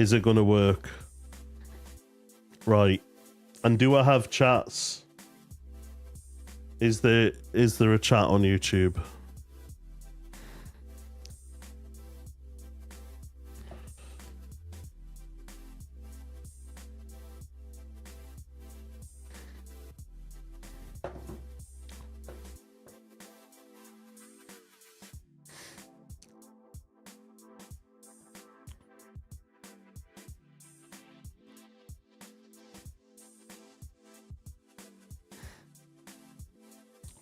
Is it going to work? Right. And do I have chats? Is there a chat on YouTube?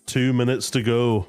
Two minutes to go.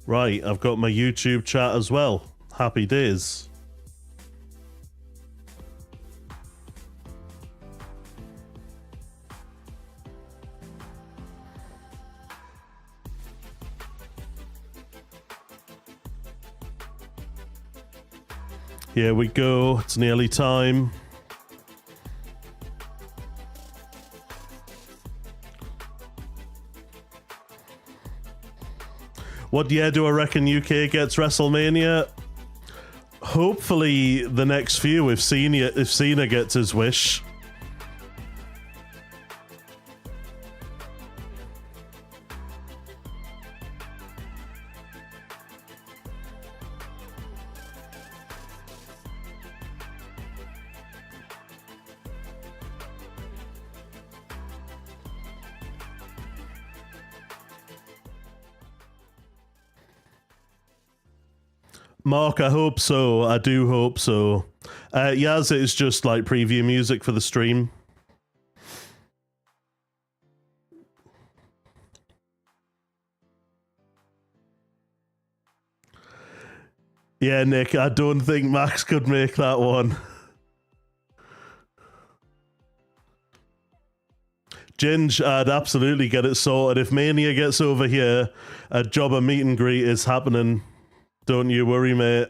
Right, I've got my YouTube chat as well. Happy days. Here we go. It's nearly time. What year do I reckon UK gets WrestleMania? Hopefully the next few, if Cena gets his wish. Mark, I hope so. I do hope so. Yaz, it's just like preview music for the stream. Yeah, Nick, I don't think Max could make that one. Ginge, I'd absolutely get it sorted. If Mania gets over here, a jobber meet and greet is happening. Don't you worry, mate.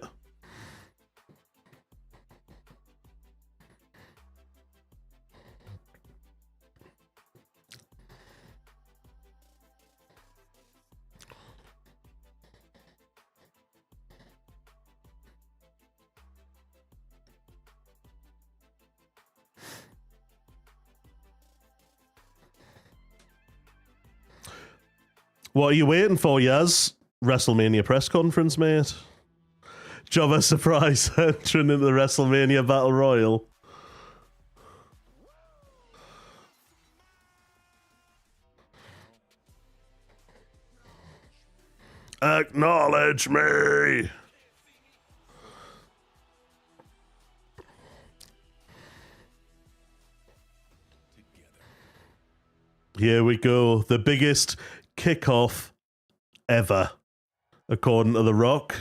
What are you waiting for, Yaz? WrestleMania press conference, mate. Jobber surprise entering into the WrestleMania Battle Royal. Acknowledge me. Here we go. The biggest kickoff ever, according to The Rock.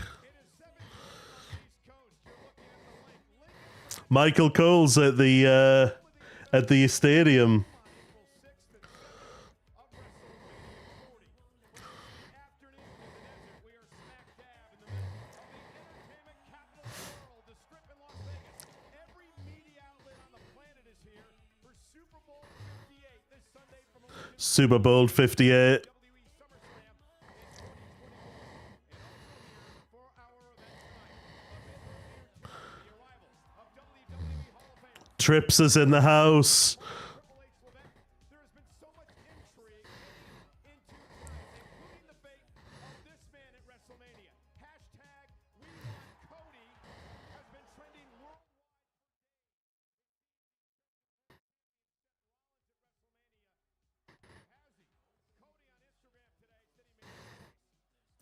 Michael Cole's at the stadium. Super Bowl 58. Trips is in the house.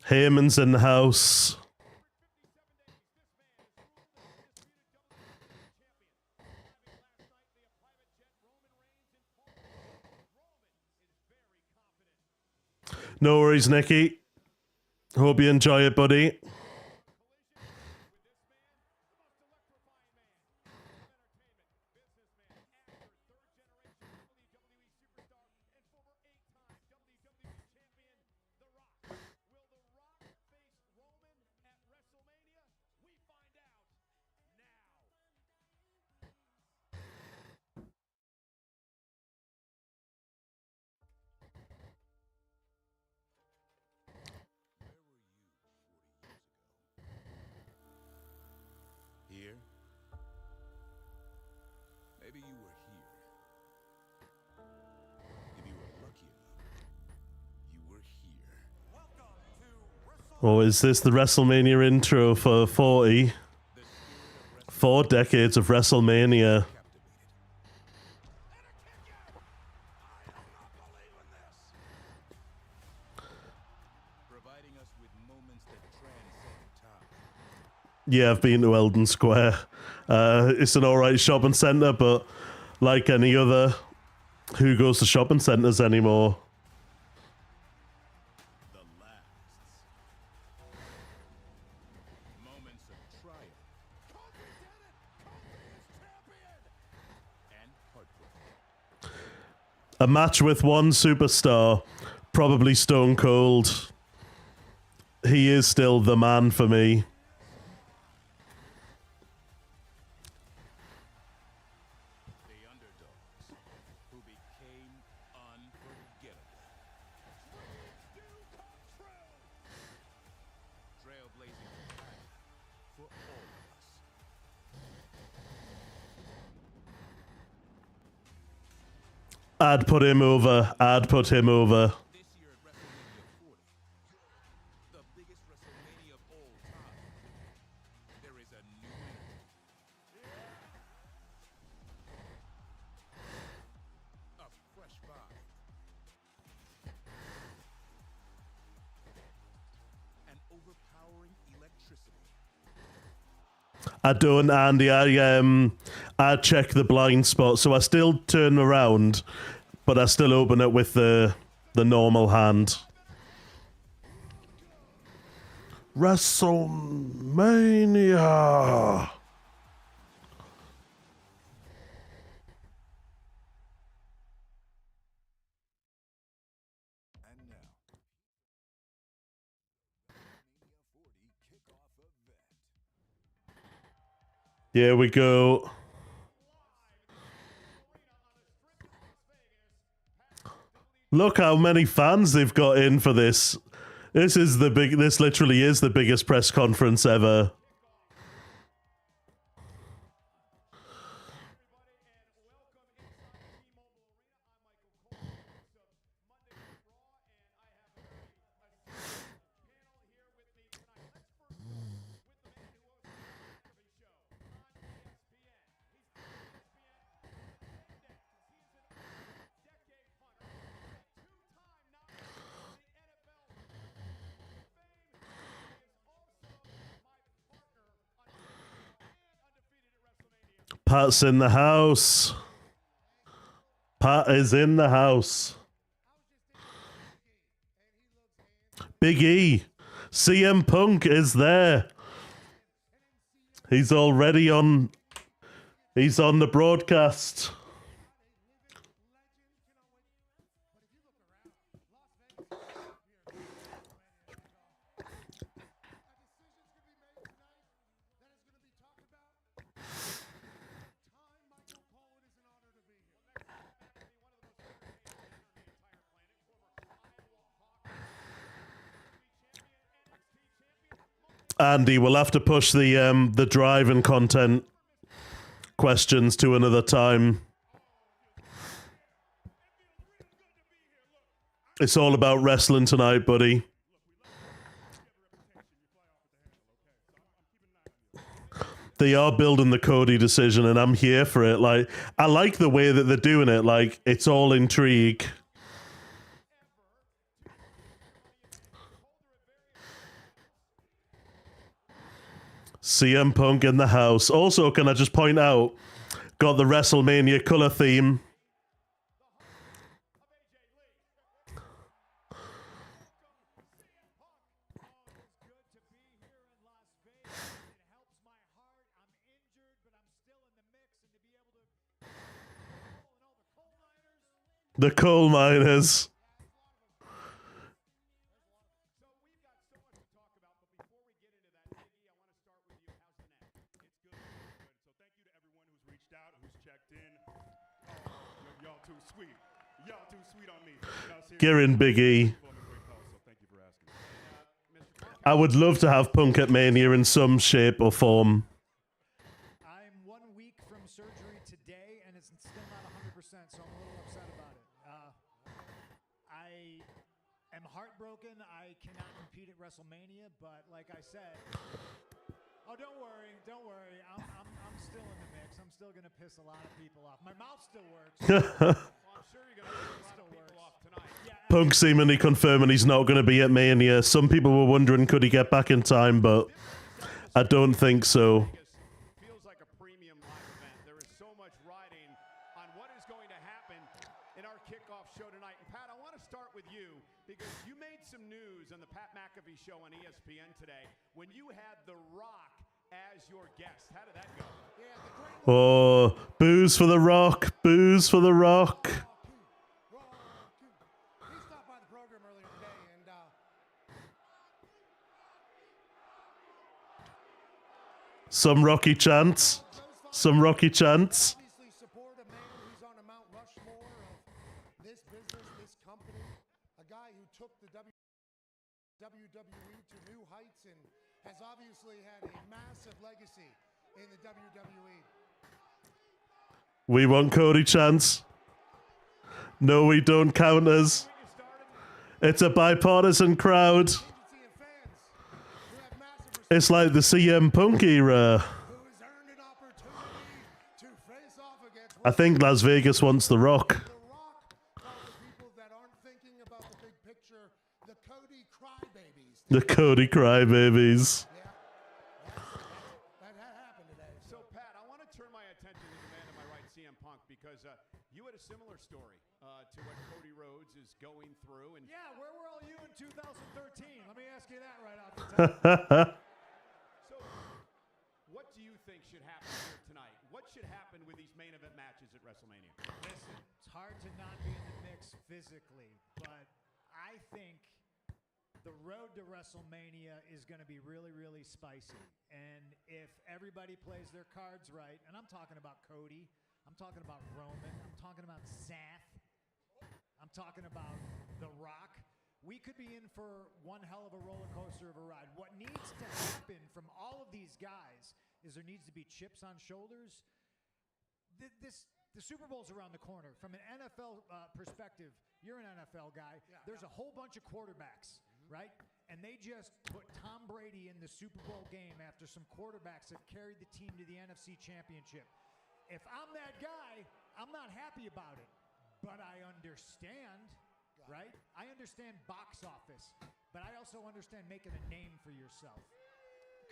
Heyman's in the house. No worries, Nikki. Hope you enjoy it, buddy. Or is this the WrestleMania intro for 40? 4 decades of WrestleMania. Yeah, I've been to Eldon Square. It's an alright shopping centre, but like any other, who goes to shopping centres anymore? A match with one superstar, probably Stone Cold. He is still the man for me. I'd put him over. I'd put him over. This year at WrestleMania 40, the biggest WrestleMania of all time, there is a new energy. A fresh vibe. An overpowering electricity. I don't, Andy. I check the blind spot, so I still turn around, but I still open it with the normal hand. WrestleMania. And now, WrestleMania 40 kickoff event. Here we go. Look how many fans they've got in for this. This literally is the biggest press conference ever. Pat's in the house. Pat is in the house. Big E. CM Punk is there. He's already on. He's on the broadcast. Andy, we'll have to push the drive and content questions to another time. It's all about wrestling tonight, buddy. They are building the Cody decision, and I'm here for it. Like, I like the way that they're doing it. Like, it's all intrigue. CM Punk in the house. Also, can I just point out, got the WrestleMania color theme. The coal miners. Gearing Big E. I would love to have Punk at Mania in some shape or form. I'm 1 week from surgery today, and it's still not 100%, so I'm a little upset about it. I am heartbroken. I cannot compete at WrestleMania, but like I said, oh, don't worry. I'm still in the mix. I'm still gonna piss a lot of people off. My mouth still works. Well, I'm sure you're going to piss a lot of people off tonight. Yeah, Punk seemingly confirming he's not going to be at Mania. Some people were wondering could he get back in time, but I don't think so. Vegas feels like a premium live event. There is so much riding on what is going to happen in our kickoff show tonight. And Pat, I want to start with you because you made some news on the Pat McAfee show on ESPN today when you had The Rock as your guest. How did that go? Yeah, the great Oh, booze for The Rock. Booze for The Rock. He stopped by the program earlier today, and Some Rocky chants. Some Rocky chants. obviously support a man who's on a Mount Rushmore of this business, this company, a guy who took the WWE to new heights and has obviously had a massive legacy in the WWE. We want Cody chants. No, we don't count us. It's a bipartisan crowd. Agency of fans who have massive respect, It's like the CM Punk era. who has earned an opportunity to face off against I think Las Vegas wants The Rock. The Rock, for the people that aren't thinking about the big picture, the Cody Crybabies. The Cody Crybabies. Yeah, that happened today. So, Pat, I want to turn my attention to the man to my right, CM Punk, because you had a similar story to what Cody Rhodes is going through. And yeah, where were all you in 2013? Let me ask you that right off the top. so, what do you think should happen here tonight? What should happen with these main event matches at WrestleMania? Listen, it's hard to not be in the mix physically, but I think the road to WrestleMania is going to be really, really spicy. And if everybody plays their cards right, and I'm talking about Cody, I'm talking about Roman, I'm talking about Seth, I'm talking about The Rock, we could be in for one hell of a roller coaster of a ride. What needs to happen from all of these guys is there needs to be chips on shoulders. The Super Bowl's around the corner. From an NFL perspective, you're an NFL guy. There's a whole bunch of quarterbacks, right? And they just put Tom Brady in the Super Bowl game after some quarterbacks have carried the team to the NFC Championship. If I'm that guy, I'm not happy about it. But I understand, right? I understand box office, but I also understand making a name for yourself.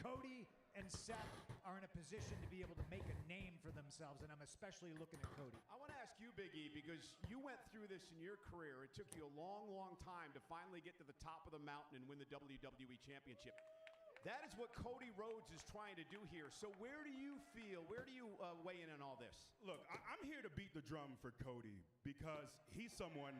Cody and Seth are in a position to be able to make a name for themselves, and I'm especially looking at Cody. I want to ask you, Big E, because you went through this in your career. It took you a long, long time to finally get to the top of the mountain and win the WWE Championship. That is what Cody Rhodes is trying to do here. So where do you feel, where do you weigh in on all this? Look, I'm here to beat the drum for Cody because he's someone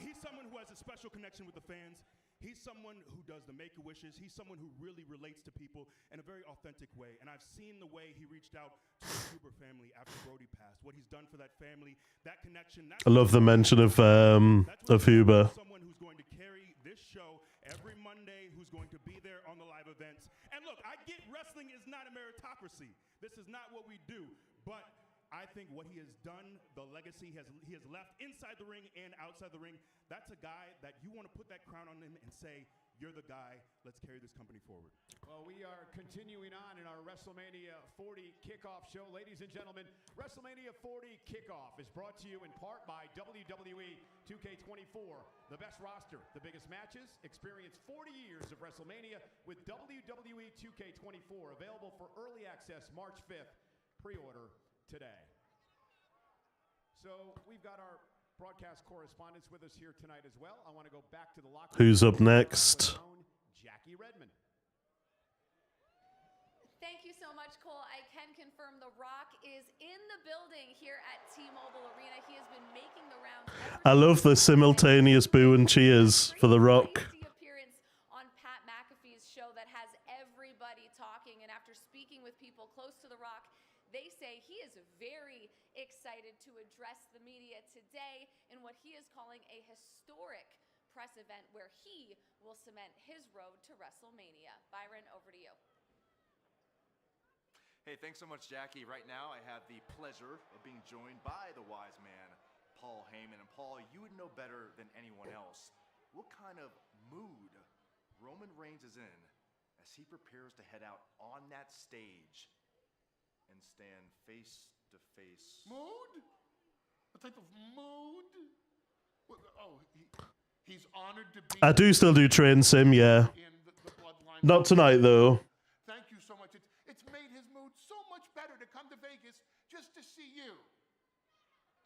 who has a special connection with the fans. He's someone who does the Make-A-Wishes. He's someone who really relates to people in a very authentic way. And I've seen the way he reached out to the Huber family after Brody passed. What he's done for that family, that connection. I love the mention of Huber. Someone who's going to carry this show every Monday, who's going to be there on the live events. And look, I get wrestling is not a meritocracy. This is not what we do. But I think what he has done, the legacy he has left inside the ring and outside the ring, that's a guy that you want to put that crown on him and say, you're the guy, let's carry this company forward. Well, we are continuing on in our WrestleMania 40 kickoff show. Ladies and gentlemen, WrestleMania 40 kickoff is brought to you in part by WWE 2K24. The best roster, the biggest matches. Experience 40 years of WrestleMania with WWE 2K24. Available for early access March 5th. Pre-order today. So we've got our broadcast correspondents with us here tonight as well. I want to go back to the locker room. Who's up next? Jackie Redmond. Thank you so much, Cole. I can confirm The Rock is in the building here at T-Mobile Arena. He has been making the rounds. I love the simultaneous boo and cheers for The Rock. Crazy appearance on Pat McAfee's show that has everybody talking. And after speaking with people close to The Rock, they say he is very excited to address the media today in what he is calling a historic press event where he will cement his road to WrestleMania. Byron, over to you. Hey, thanks so much, Jackie. Right now, I have the pleasure of being joined by the wise man, Paul Heyman. And Paul, you would know better than anyone else what kind of mood Roman Reigns is in as he prepares to head out on that stage and stand face to face. Mood? What type of mood? Oh, he's honored to be I do still do train sim, yeah. in the bloodline. Not tonight, though. Thank you so much. It's made his mood so much better to come to Vegas just to see you.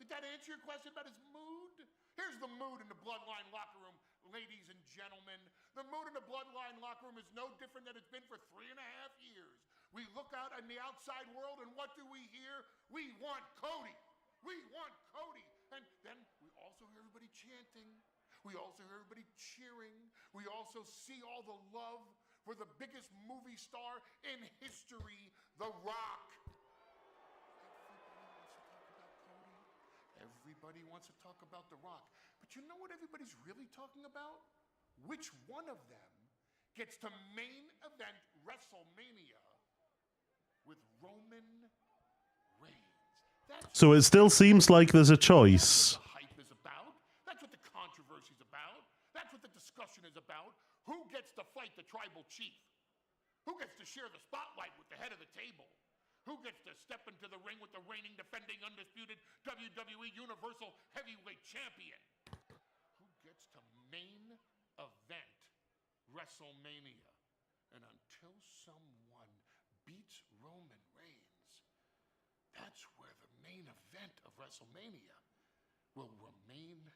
Did that answer your question about his mood? Here's the mood in the Bloodline locker room, ladies and gentlemen. The mood in the Bloodline locker room is no different than it's been for 3.5 years. We look out in the outside world, and what do we hear? We want Cody. We want Cody. And then we also hear everybody chanting. We also hear everybody cheering. We also see all the love for the biggest movie star in history, The Rock. Everybody wants to talk about The Rock. But you know what everybody's really talking about? Which one of them gets to main event WrestleMania with Roman Reigns? So it still seems like there's a choice. That's what the hype is about. That's what the controversy is about. That's what the discussion is about. Who gets to fight the tribal chief? Who gets to share the spotlight with the head of the table? Who gets to step into the ring with the reigning, defending, undisputed WWE Universal Heavyweight Champion? Who gets to main event WrestleMania? And until someone beats Roman Reigns, that's where the main event of WrestleMania will remain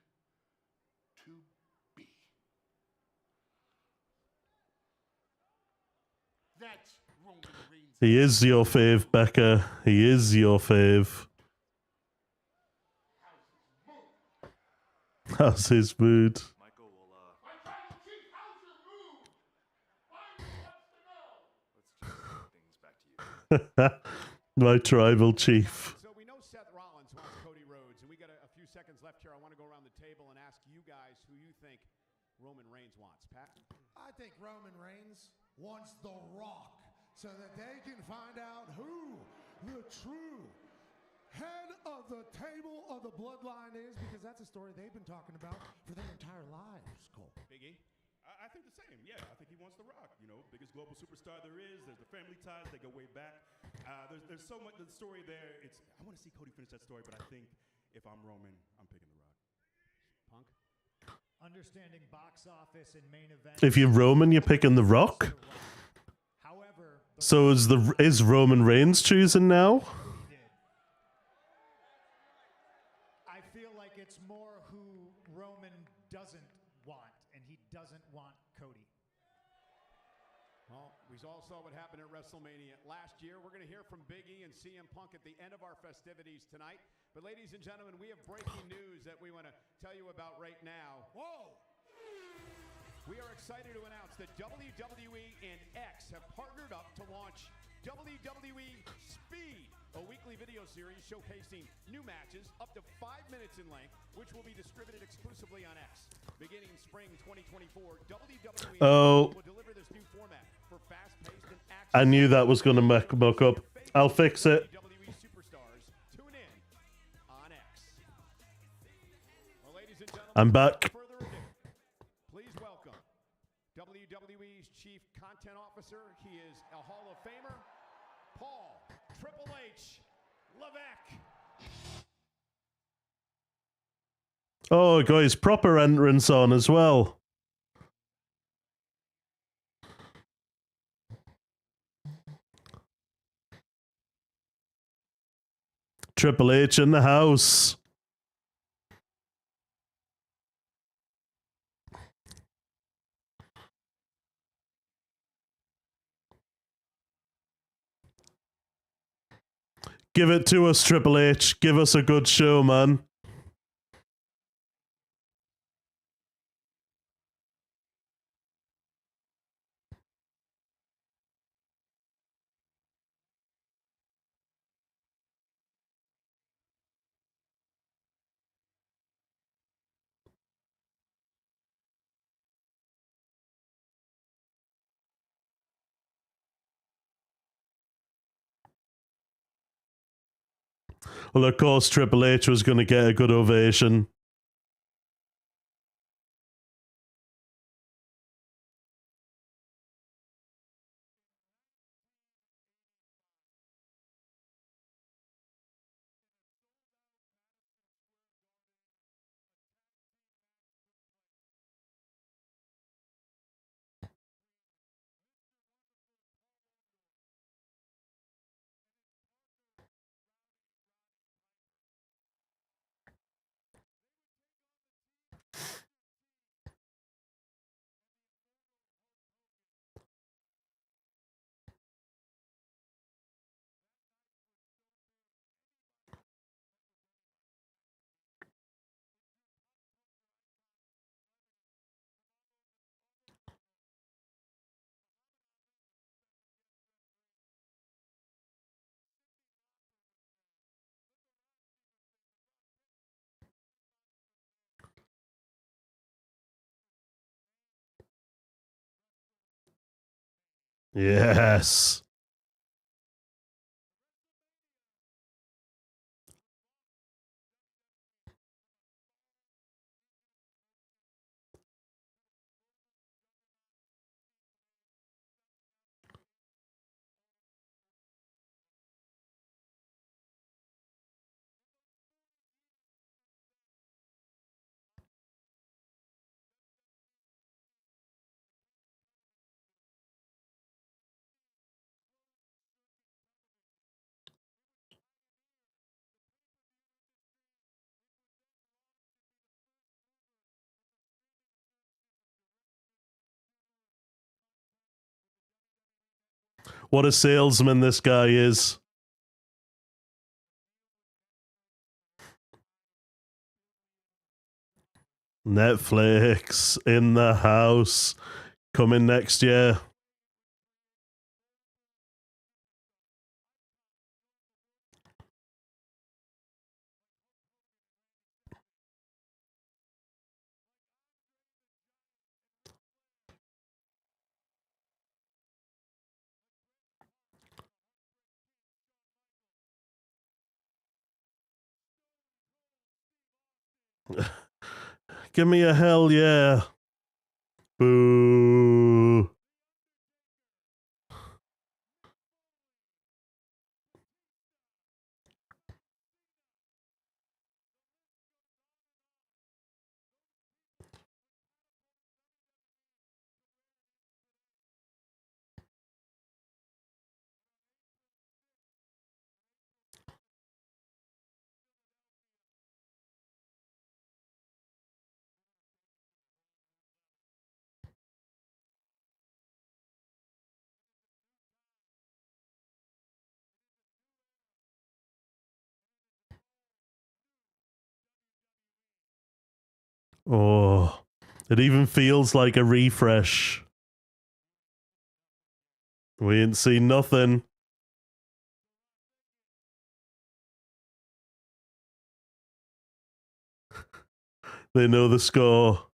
to be. That's Roman Reigns. He is your fave, Becca. He is your fave. How's his mood? Michael will, My tribal chief, how's your mood? Why wants to know? let's just bring things back to you. My tribal chief. So we know Seth Rollins wants Cody Rhodes, and we got a few seconds left here. I want to go around the table and ask you guys who you think Roman Reigns wants. Pat? I think Roman Reigns wants The Rock so that they can find out who the true head of the table of the bloodline is, because that's a story they've been talking about for their entire lives, Cole. Big E? I think the same. Yeah, I think he wants The Rock. You know, biggest global superstar there is. There's the family ties. They go way back. There's so much. The story there. I want to see Cody finish that story, but I think if I'm Roman, I'm picking The Rock. Punk? Understanding box office and main event. If you're Roman, you're picking The Rock. However, So is Roman Reigns choosing now? I feel like it's more who Roman doesn't want, and he doesn't want Cody. Well, we all saw what happened at WrestleMania last year. We're going to hear from Big E and CM Punk at the end of our festivities tonight. But ladies and gentlemen, we have breaking news that we want to tell you about right now. Whoa! We are excited to announce that WWE and X have partnered up to launch WWE Speed, a weekly video series showcasing new matches up to 5 minutes in length, which will be distributed exclusively on X. Beginning spring 2024, WWE will deliver this new format for fast-paced and action. I knew that was going to muck up. I'll fix it. WWE superstars tune in on X. Well, ladies and gentlemen, I'm back. without further ado, please welcome WWE's Chief Content Officer. He is a Hall of Famer, Paul Triple H Levesque. Oh, got his proper entrance on as well. Triple H in the house. Give it to us, Triple H. Give us a good show, man. Well, of course, Triple H was going to get a good ovation. Yes. What a salesman this guy is. Netflix in the house. Coming next year. Give me a hell yeah. Boo. Oh, it even feels like a refresh. We ain't seen nothing. They know the score.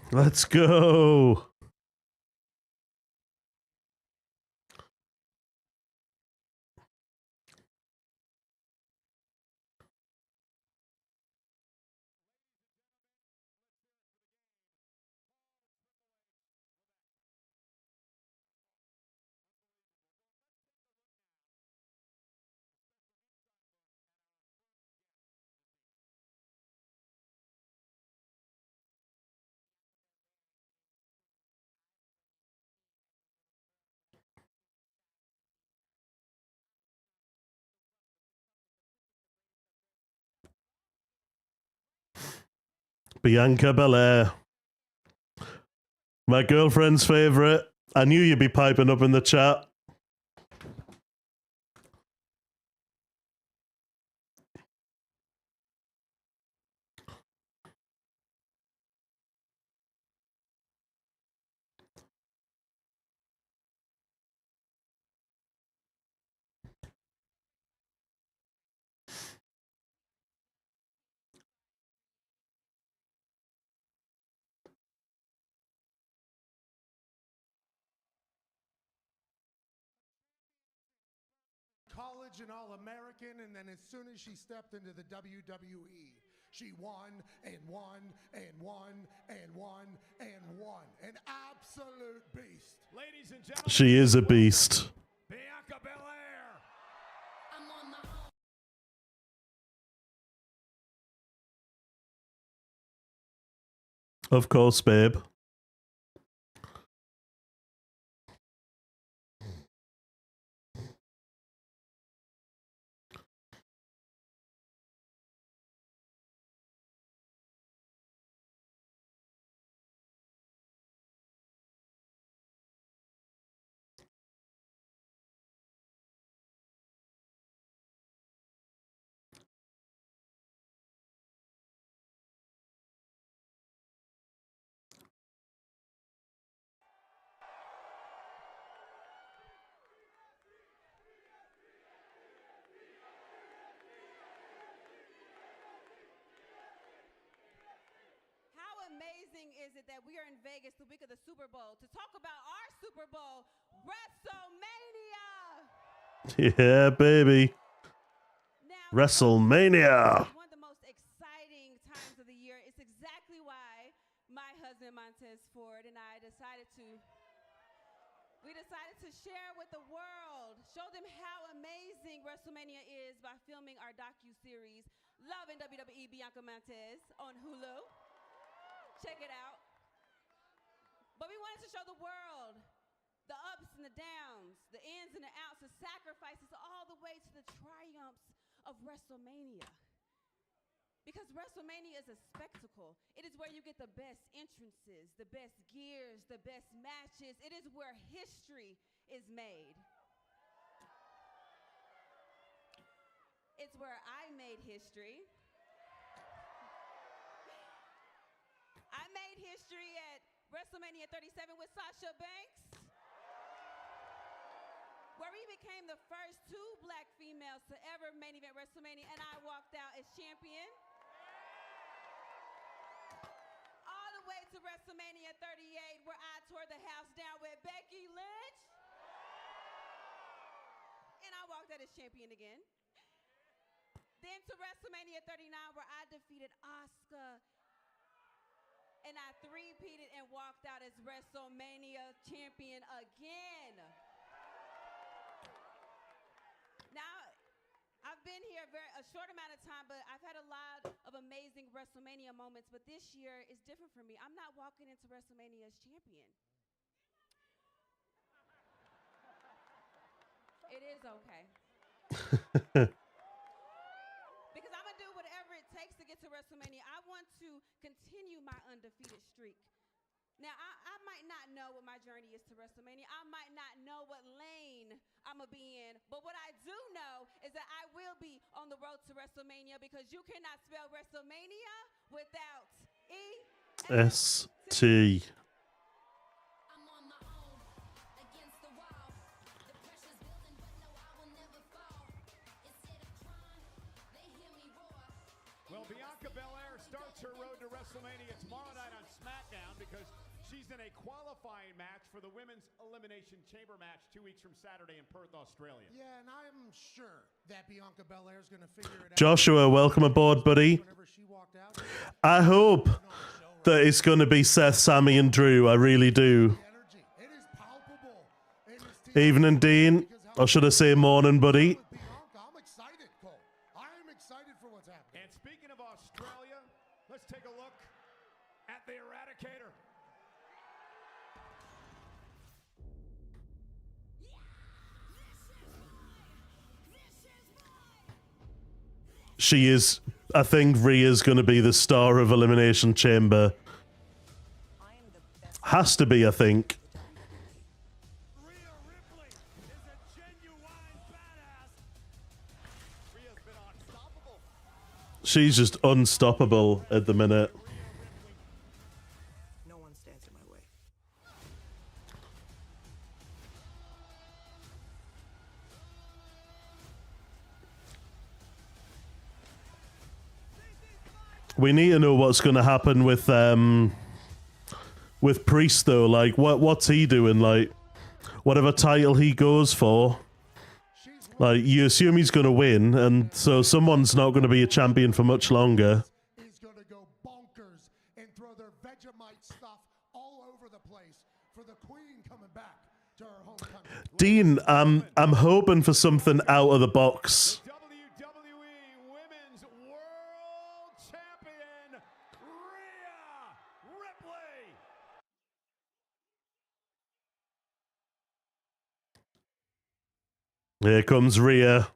Let's go. Bianca Belair. My girlfriend's favorite. I knew you'd be piping up in the chat. College and All-American, and then as soon as she stepped into the WWE, she won and won and won and won and won. An absolute beast. Ladies and gentlemen, She is a beast. Bianca Belair. Of course, babe. amazing is it that we are in Vegas the week of the Super Bowl to talk about our Super Bowl, WrestleMania. Yeah, baby. Now, WrestleMania. one of the most exciting times of the year. It's exactly why my husband Montez Ford and I decided to share with the world, show them how amazing WrestleMania is by filming our docu-series, Love in WWE Bianca Montez on Hulu. Check it out. But we wanted to show the world the ups and the downs, the ins and the outs, the sacrifices, all the way to the triumphs of WrestleMania. Because WrestleMania is a spectacle. It is where you get the best entrances, the best gears, the best matches. It is where history is made. It's where I made history. I made history at WrestleMania 37 with Sasha Banks, where we became the first 2 black females to ever main event WrestleMania, and I walked out as champion. All the way to WrestleMania 38, where I tore the house down with Becky Lynch, and I walked out as champion again. Then to WrestleMania 39, where I defeated Asuka, and I three-peated and walked out as WrestleMania champion again. Now, I've been here a short amount of time, but I've had a lot of amazing WrestleMania moments, but this year is different for me. I'm not walking into WrestleMania as champion. It is okay. Because I'm going to do whatever it takes to get to WrestleMania. I want to continue my undefeated streak. Now, I might not know what my journey is to WrestleMania. I might not know what lane I'm going to be in. But what I do know is that I will be on the road to WrestleMania, because you cannot spell WrestleMania without S-T. Well, Bianca Belair starts her road to WrestleMania tomorrow night on SmackDown, because she's in a qualifying match for the Women's Elimination Chamber match 2 weeks from Saturday in Perth, Australia. Yeah, and I'm sure that Bianca Belair is going to figure it out. Joshua, welcome aboard, buddy. Whenever she walked out, I hope that it's going to be Seth, Sammy, and Drew. I really do. the energy, it is palpable in this team. Evening, Dean. Or should I say morning, buddy? With Bianca, I'm excited, Cole. I am excited for what's happening. And speaking of Australia, let's take a look at the Eradicator. She is. I think Rhea's going to be the star of Elimination Chamber. Has to be, I think. Rhea Ripley is a genuine badass. Rhea's been unstoppable. She's just unstoppable at the minute. No one stands in my way. We need to know what's going to happen with Priest though. Like, what's he doing? Like, whatever title he goes for, like, you assume he's going to win, and so someone's not going to be a champion for much longer. Is going to go bonkers and throw their Vegemite stuff all over the place for the Queen coming back to her home country. Dean, I'm hoping for something out of the box. WWE Women's World Champion, Rhea Ripley. Here comes Rhea.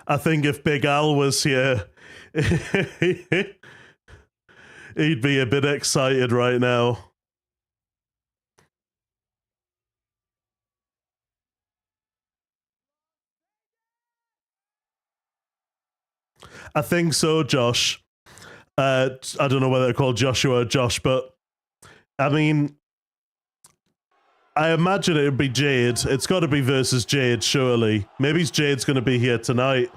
I think if Big Al was here, he'd be a bit excited right now. I think so, Josh. I don't know whether they're called Joshua or Josh, but I mean, I imagine it would be Jade. It's got to be versus Jade, surely. Maybe Jade's going to be here tonight.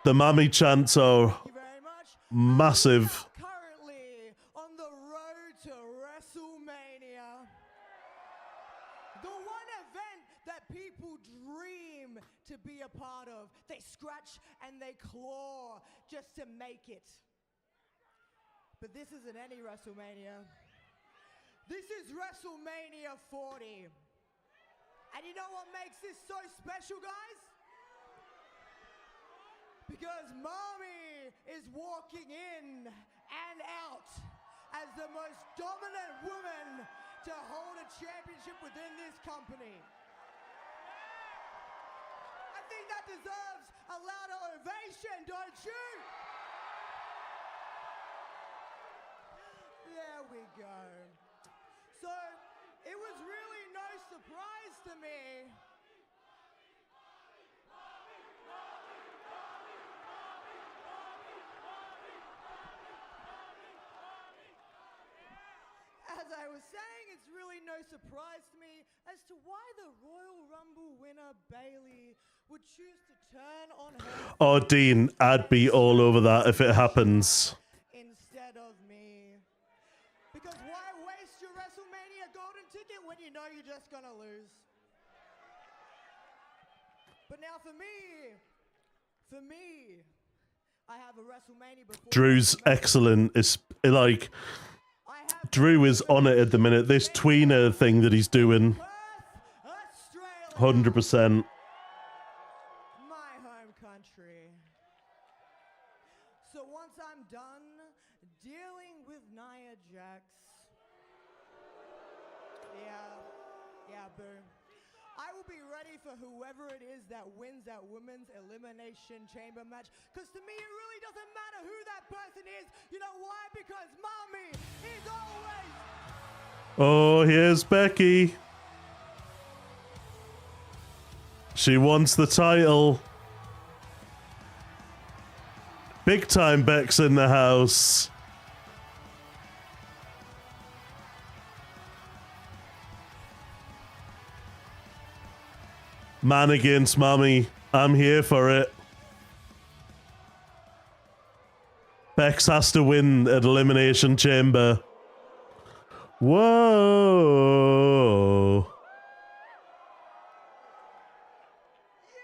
The Mami chants are Thank you very much. massive. Currently on the road to WrestleMania, the one event that people dream to be a part of. They scratch and they claw just to make it. But this isn't any WrestleMania. This is WrestleMania 40. And you know what makes this so special, guys? Because Mommy is walking in and out as the most dominant woman to hold a championship within this company. I think that deserves a louder ovation, don't you? There we go. So, it was really no surprise to me. As I was saying, it's really no surprise to me as to why the Royal Rumble winner Bailey would choose to turn on her. Oh, Dean, I'd be all over that if it happens. Instead of me. Because why waste your WrestleMania golden ticket when you know you're just gonna lose? But now for me, I have a WrestleMania before. Drew's excellent. It's like Drew is on it at the minute. This tweener thing that he's doing, 100%. My home country. So once I'm done dealing with Nia Jax, yeah, boo. I will be ready for whoever it is that wins that women's elimination chamber match. Because to me, it really doesn't matter who that person is. You know why? Because Mommy is always... Oh, here's Becky. She wants the title. Big time Beck's in the house. Man against Mommy. I'm here for it. Bex has to win at Elimination Chamber. Whoa. You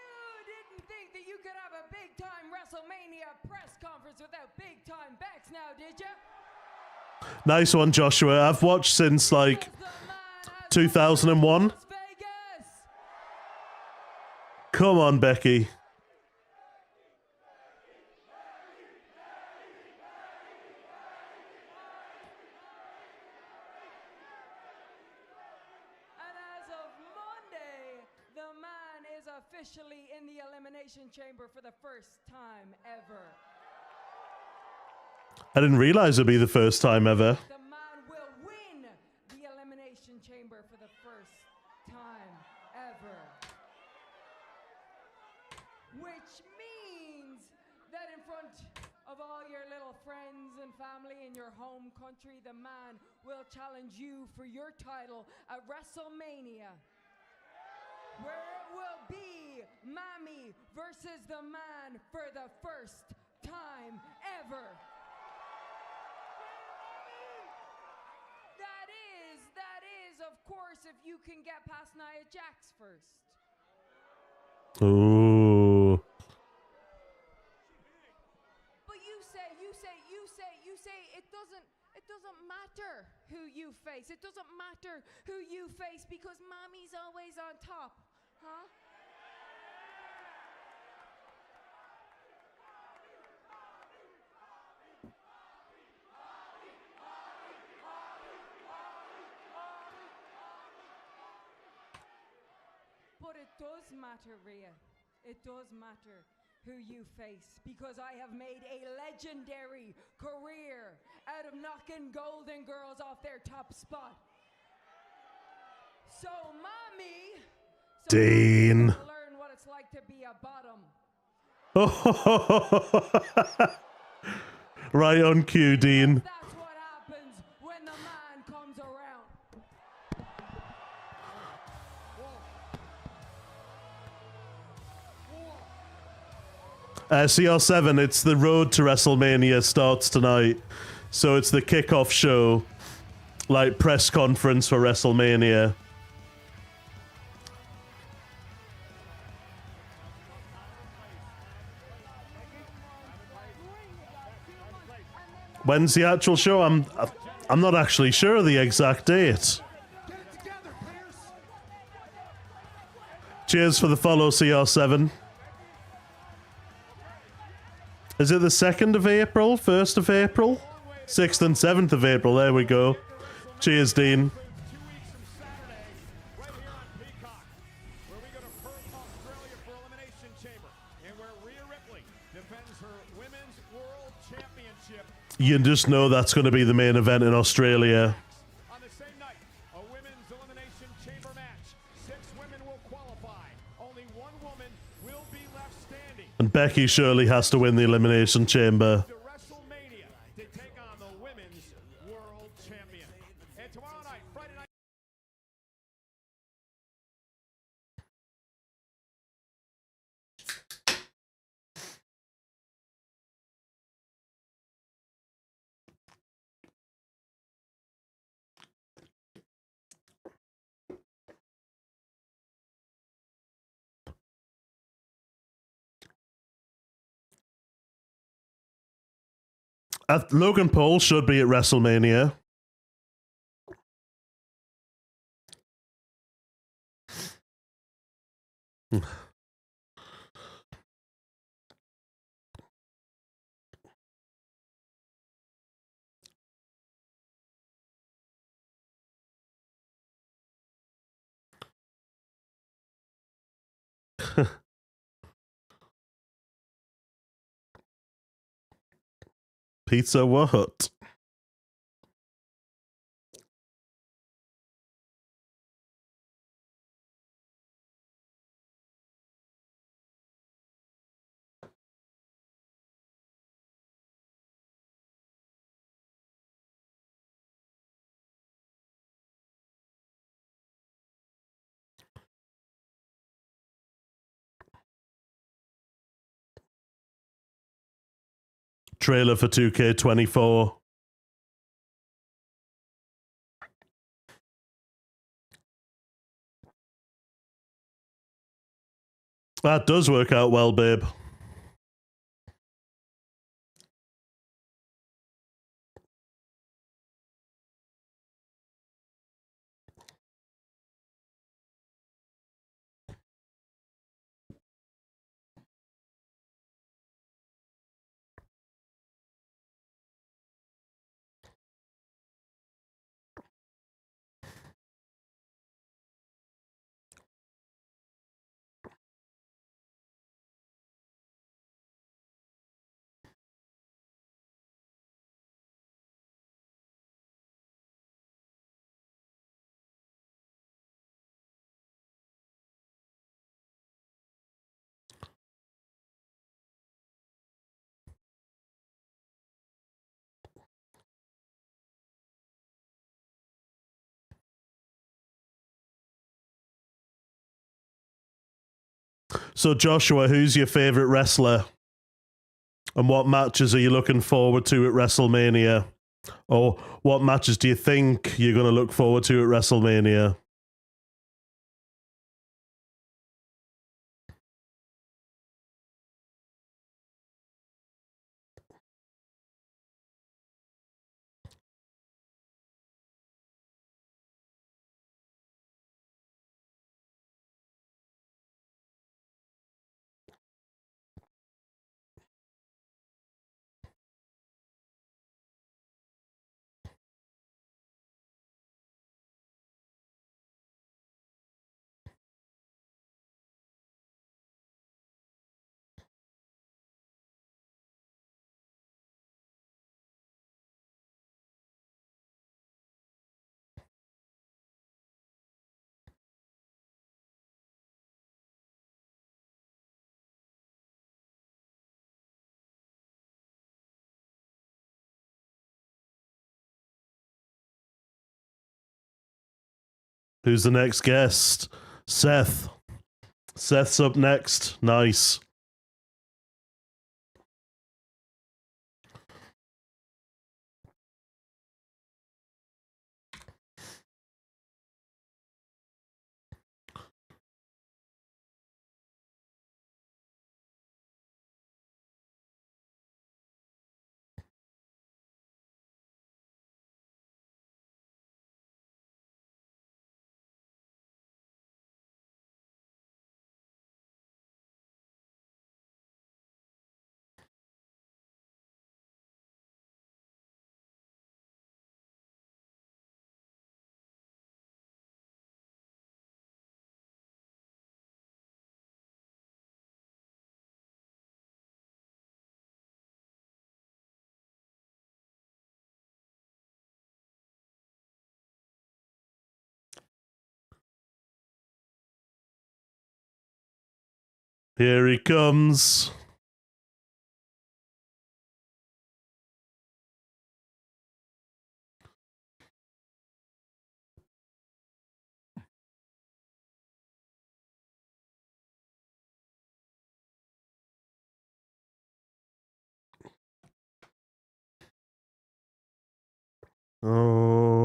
didn't think that you could have a big-time WrestleMania press conference without big-time Bex now, did you? Nice one, Joshua. I've watched since like 2001. Las Vegas. Come on, Becky. And as of Monday, the man is officially in the Elimination Chamber for the first time ever. I didn't realize it'd be the first time ever. The man will win the Elimination Chamber for the first time ever. Which means that in front of all your little friends and family in your home country, the man will challenge you for your title at WrestleMania, where it will be Mommy versus the man for the first time ever. That is, of course, if you can get past Nia Jax first. Ooh. But you say it doesn't matter who you face. It doesn't matter who you face because Mommy's always on top, huh? But it does matter, Rhea. It does matter who you face because I have made a legendary career out of knocking Golden Girls off their top spot. So, Mommy, Dean. learn what it's like to be a bottom. Right on cue, Dean. That's what happens when the man comes around. CR7, it's the road to WrestleMania starts tonight. So it's the kickoff show, like press conference for WrestleMania. When's the actual show? I'm not actually sure of the exact date. Cheers for the follow, CR7. Is it the 2nd of April? 1st of April? 6th and 7th of April. There we go. Cheers, Dean. 2 weeks from Saturday, right here on Peacock, where we go to Perth, Australia for Elimination Chamber, and where Rhea Ripley defends her Women's World Championship. You just know that's going to be the main event in Australia. On the same night, a Women's Elimination Chamber match. 6 women will qualify. Only 1 woman will be left standing. And Becky surely has to win the Elimination Chamber. To WrestleMania to take on the Women's World Champion. And tomorrow night, Friday night. Logan Paul should be at WrestleMania. Pizza what? Trailer for 2K24. That does work out well, babe. So, Joshua, who's your favorite wrestler? And what matches are you looking forward to at WrestleMania? Or what matches do you think you're going to look forward to at WrestleMania? Who's the next guest? Seth. Seth's up next. Nice. Here he comes. Oh.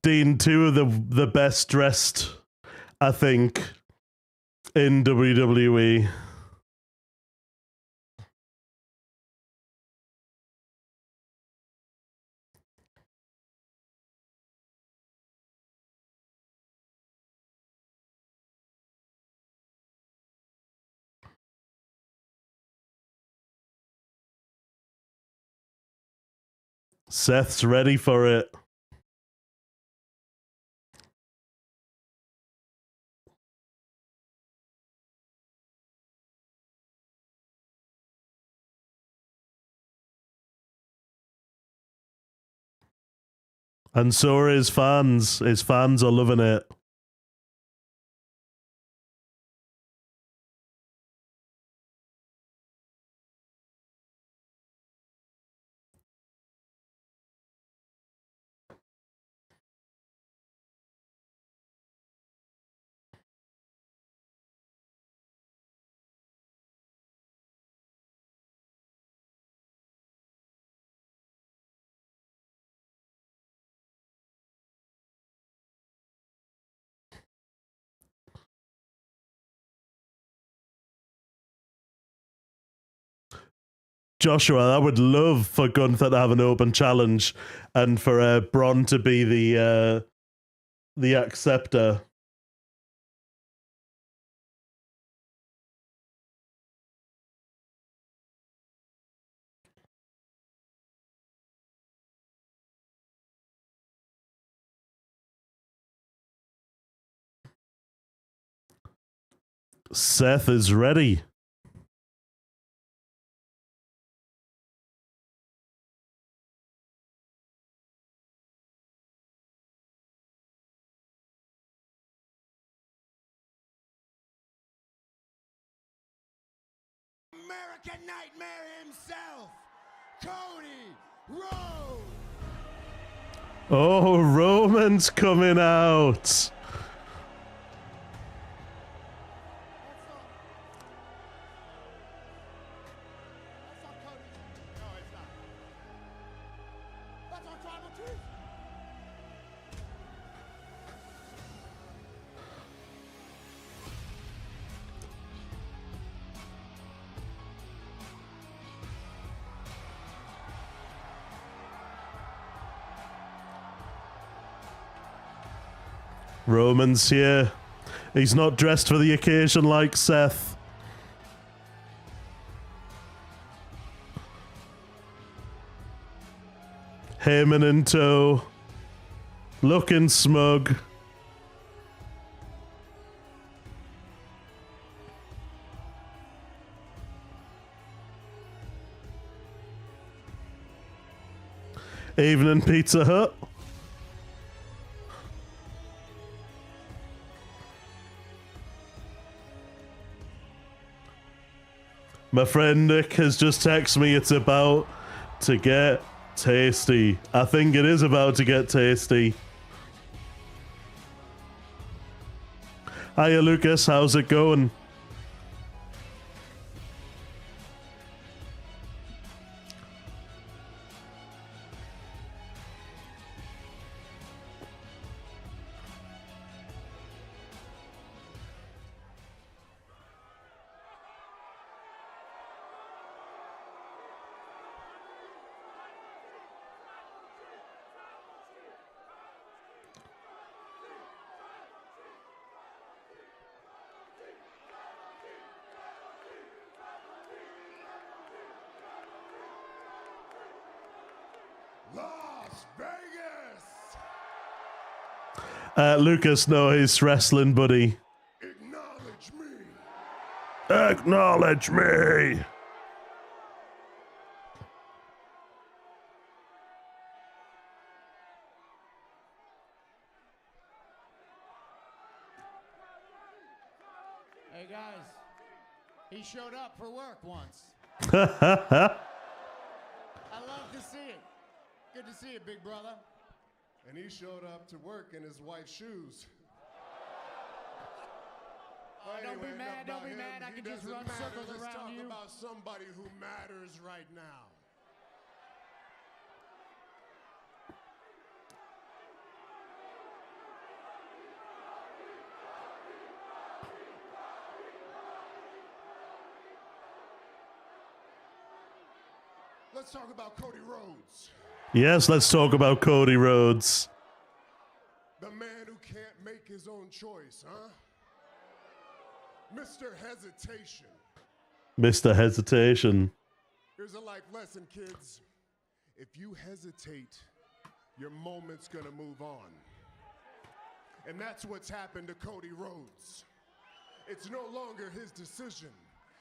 Dean, two of the best dressed, I think, in WWE. Seth's ready for it. And so are his fans. His fans are loving it. Joshua, I would love for Gunther to have an open challenge and for Braun to be the acceptor. Seth is ready. American Nightmare himself, Cody Rhodes. Oh, Roman's coming out. Roman's here. He's not dressed for the occasion like Seth. Heyman in tow. Looking smug. Evening, Pizza Hut. My friend Nick has just texted me it's about to get tasty. I think it is about to get tasty. Hiya, Lucas. How's it going? Las Vegas! Lucas, no, his wrestling buddy. Acknowledge me! Acknowledge me! Hey guys, he showed up for work once. I love to see it. Good to see you, big brother. And he showed up to work in his wife's shoes. Don't be mad, don't be mad. I can just run circles around you. Let's talk about somebody who matters right now. Let's talk about Cody Rhodes. Yes, let's talk about Cody Rhodes. The man who can't make his own choice, huh? Mr. Hesitation. Mr. Hesitation. Here's a life lesson, kids. If you hesitate, your moment's gonna move on. And that's what's happened to Cody Rhodes. It's no longer his decision.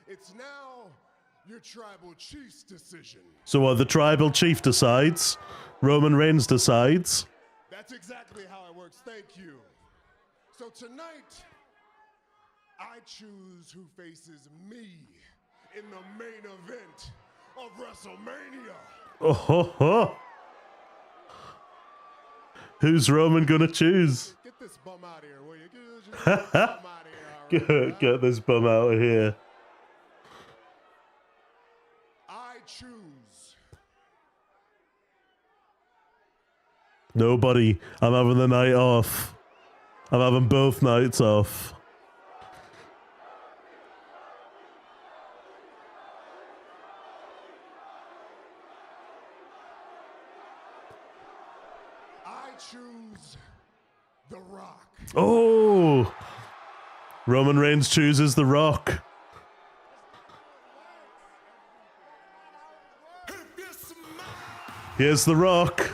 It's now your tribal chief's decision. So what, the tribal chief decides? Roman Reigns decides? That's exactly how it works. Thank you. So tonight, I choose who faces me in the main event of WrestleMania. Oh ho ho! Who's Roman gonna choose? Get this bum out of here, will you? Get this bum out of here. All right, Get this bum out of here. I choose. Nobody. I'm having the night off. I'm having both nights off. I choose The Rock. Oh! Roman Reigns chooses The Rock. Here's The Rock.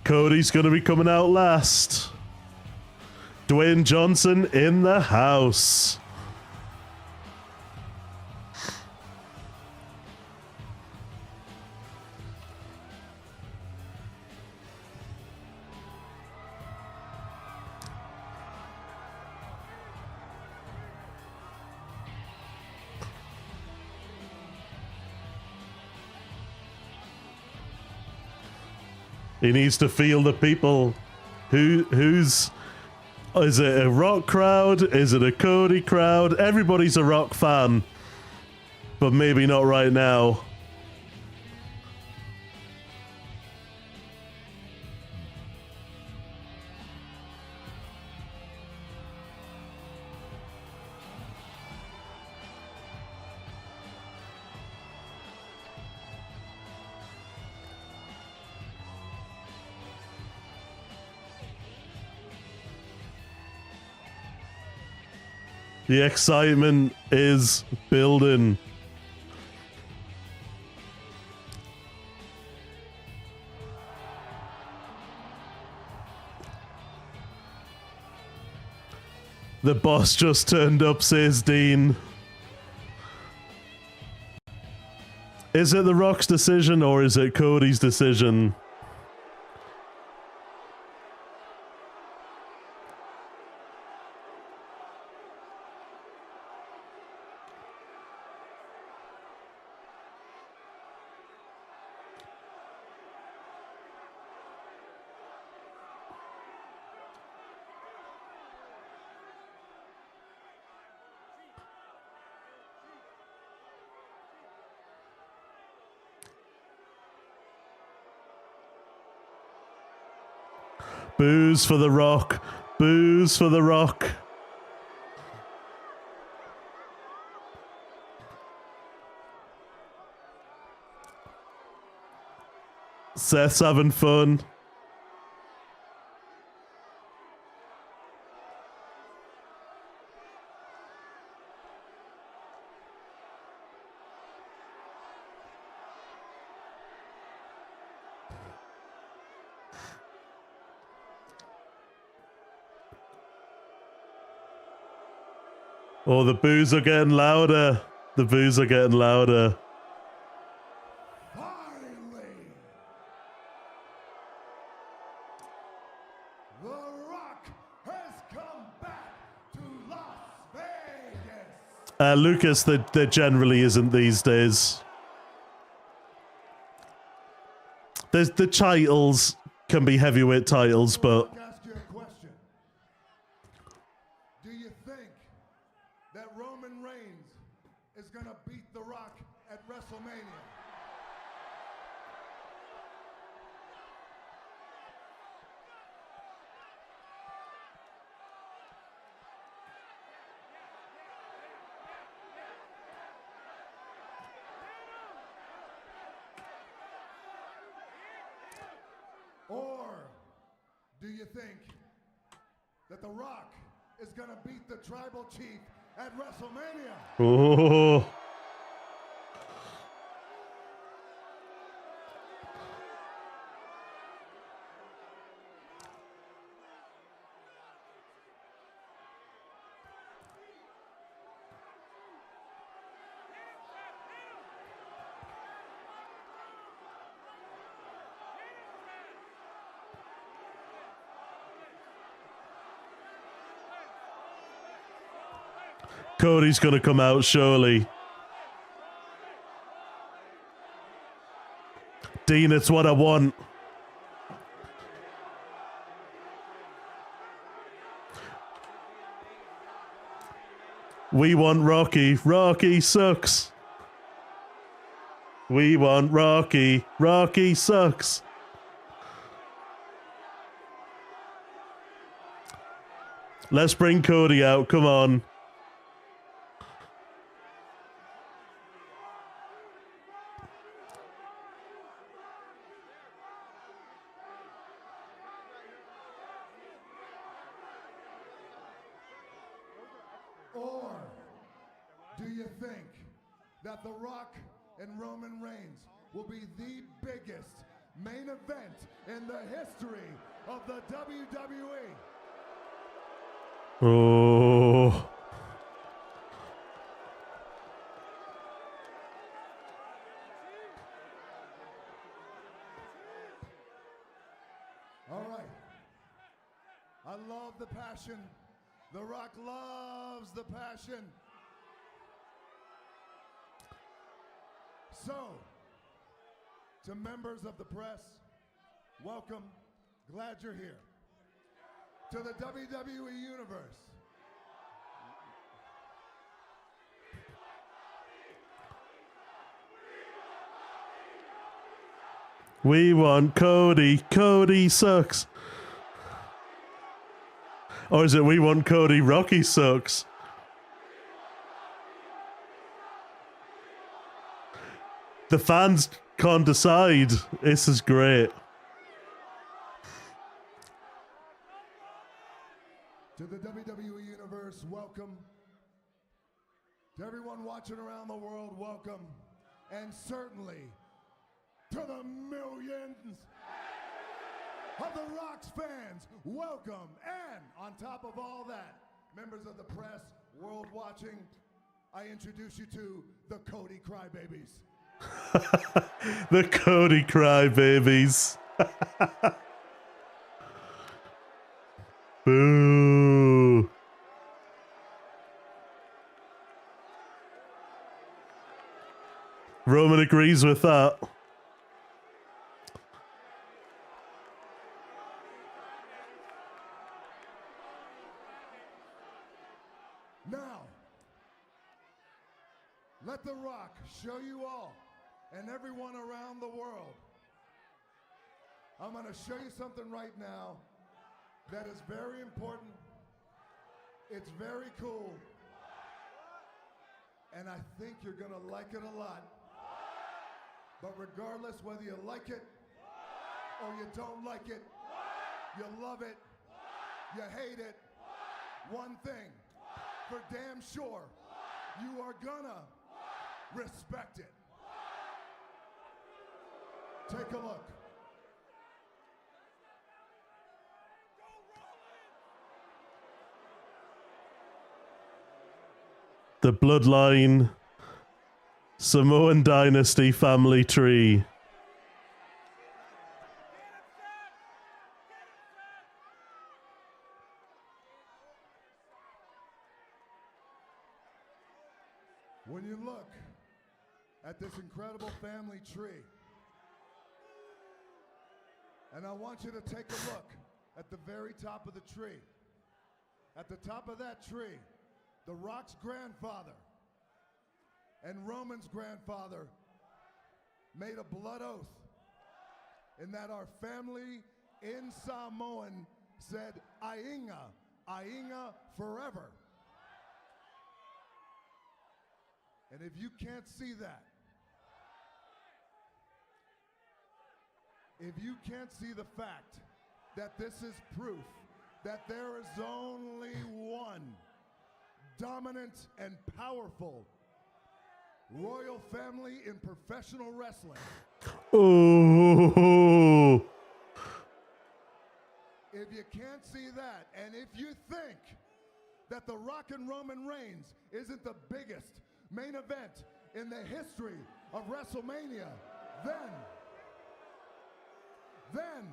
Cody's gonna be coming out last. Dwayne Johnson in the house. He needs to feel the people. Who's... Is it a Rock crowd? Is it a Cody crowd? Everybody's a Rock fan. But maybe not right now. The excitement is building. The boss just turned up, says Dean. Is it The Rock's decision or is it Cody's decision? Booze for The Rock. Booze for The Rock. Seth's having fun. Oh, the boos are getting louder. The boos are getting louder. Finally, The Rock has come back to Las Vegas. Lucas, there generally isn't these days. There's the titles can be heavyweight titles, but I'll ask you a question. Do you think that Roman Reigns is going to beat The Rock at WrestleMania? Or do you think that The Rock is going to beat the Tribal Chief at WrestleMania? oh, Cody's gonna come out surely. Dean, it's what I want. We want Rocky. Rocky sucks. We want Rocky. Rocky sucks. Let's bring Cody out. Come on. Or do you think that The Rock and Roman Reigns will be the biggest main event in the history of the WWE? Oh. All right. I love the passion. The Rock loves the passion. So, to members of the press, welcome. Glad you're here. To the WWE Universe, We want Cody. Cody sucks. Or is it we want Cody? Rocky sucks. The fans can't decide. This is great. to the WWE Universe, welcome. To everyone watching around the world, welcome. And certainly to the millions of The Rock's fans, welcome. And on top of all that, members of the press, world watching, I introduce you to the Cody Crybabies. The Cody crybabies. Boo. Roman agrees with that. Now, let The Rock show you all and everyone around the world. I'm going to show you something right now that is very important. It's very cool. And I think you're going to like it a lot. But regardless whether you like it or you don't like it, you love it, you hate it, one thing for damn sure, you are gonna respect it. Take a look. The Bloodline Samoan Dynasty family tree. When you look at this incredible family tree, and I want you to take a look at the very top of the tree. At the top of that tree, The Rock's grandfather and Roman's grandfather made a blood oath in that our family in Samoan said, Ainga, Ainga forever. And if you can't see that, if you can't see the fact that this is proof that there is only one dominant and powerful royal family in professional wrestling. Oh. If you can't see that, and if you think that The Rock and Roman Reigns isn't the biggest main event in the history of WrestleMania, then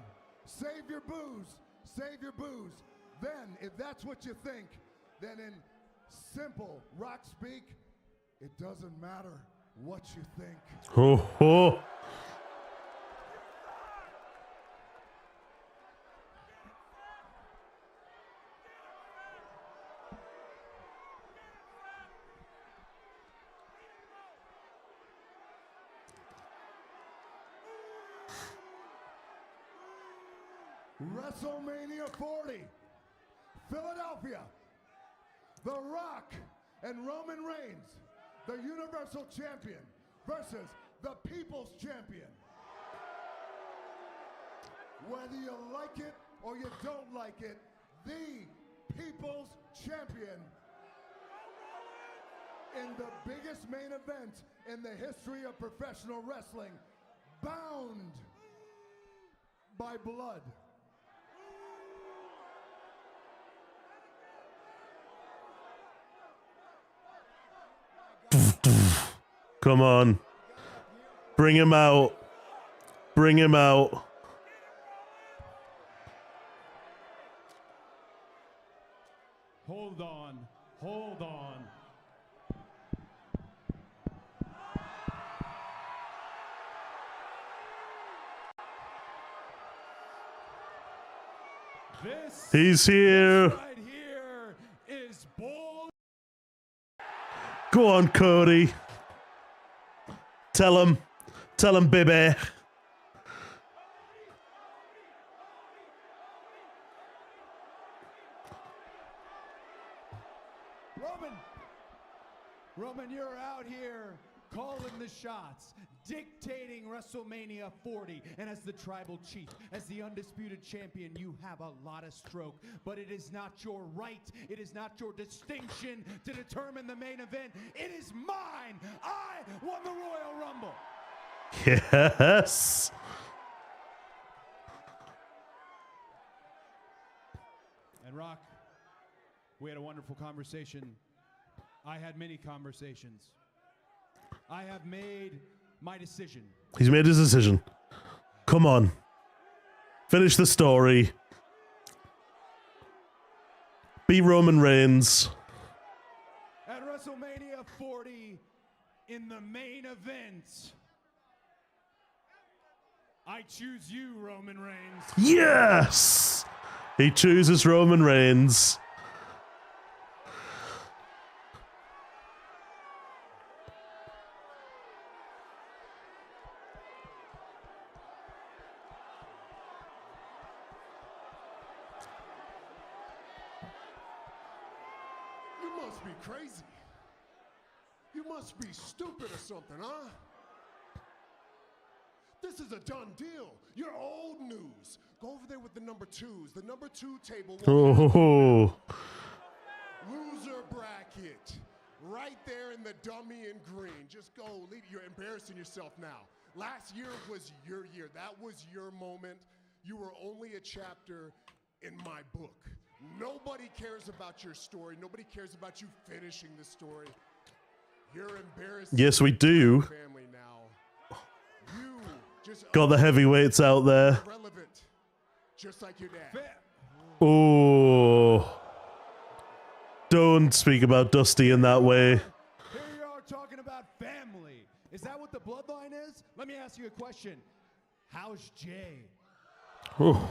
save your booze, save your booze. Then, if that's what you think, then in simple Rock speak, it doesn't matter what you think. Ho ho. WrestleMania 40, Philadelphia, The Rock and Roman Reigns, the Universal Champion versus the People's Champion. Whether you like it or you don't like it, the People's Champion in the biggest main event in the history of professional wrestling, bound by blood. Come on. Bring him out. Bring him out. Hold on. Hold on. He's here. Right here is bull. Go on, Cody. Tell him, baby. Roman, you're out here calling the shots, dictating WrestleMania 40, and as the tribal chief, as the undisputed champion, you have a lot of stroke, but it is not your right, it is not your distinction to determine the main event. It is mine. I won the Royal Rumble. Yes. And Rock, we had a wonderful conversation. I had many conversations. I have made my decision. He's made his decision. Come on. Finish the story. Beat Roman Reigns. At WrestleMania 40, in the main event, I choose you, Roman Reigns. Yes! He chooses Roman Reigns. You must be crazy. You must be stupid or something, huh? This is a done deal. You're old news. Go over there with the number twos. The number 2 table will Oh. loser bracket. Right there in the dummy in green. Just go. Leave. You're embarrassing yourself now. Last year was your year. That was your moment. You were only a chapter in my book. Nobody cares about your story. Nobody cares about you finishing the story. You're embarrassing. Yes, we do. Family now. You just Got the heavyweights out there. relevant, just like your dad. Oh. Don't speak about Dusty in that way. Here you are talking about family. Is that what the bloodline is? Let me ask you a question. How's Jay? Oh.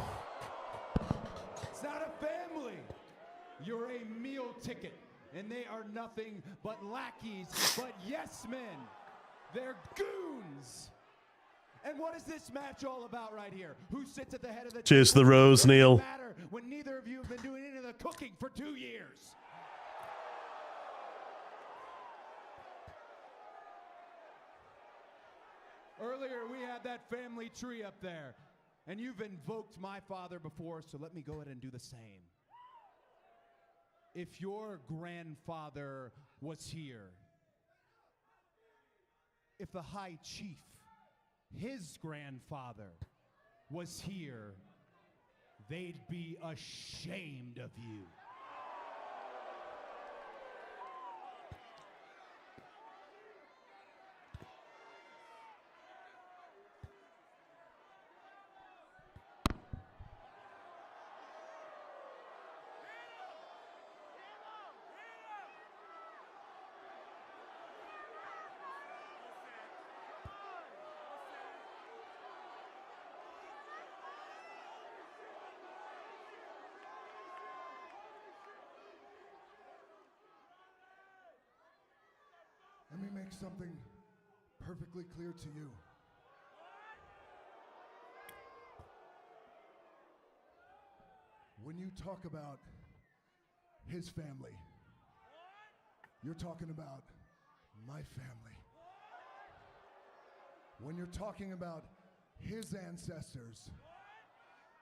It's not a family. You're a meal ticket, and they are nothing but lackeys, but yes men. They're goons. And what is this match all about right here? Who sits at the head of the Cheers to table? the rose, Doesn't Neil. matter when neither of you have been doing any of the cooking for 2 years. Earlier, we had that family tree up there, and you've invoked my father before, so let me go ahead and do the same. If your grandfather was here, if the High Chief, his grandfather, was here, they'd be ashamed of you. Let me make something perfectly clear to you. When you talk about his family, you're talking about my family. When you're talking about his ancestors,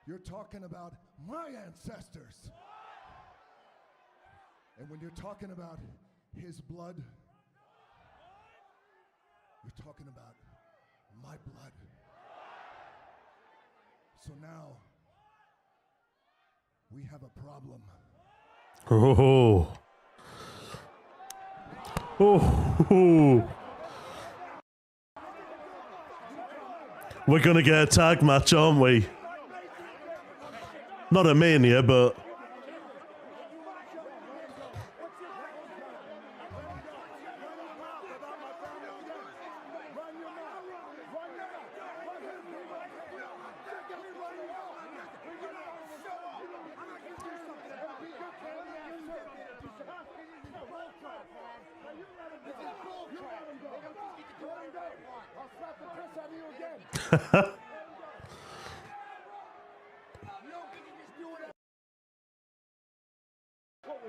you're talking about my ancestors. And when you're talking about his blood, you're talking about my blood. So now, we have a problem. Oh. Oh. We're gonna get a tag match, aren't we? Not a Mania, but...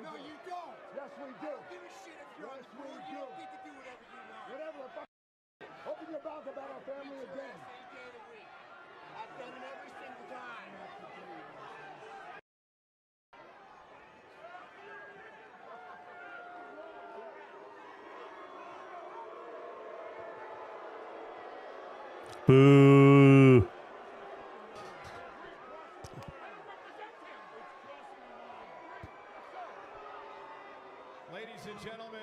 No, you don't. Yes, we do. Give a shit if you're on the board. You don't get to do whatever you want. Whatever the fuck. Open your mouth about our family again. Same day of the week. I've done it every single time. Boo. Ladies and gentlemen,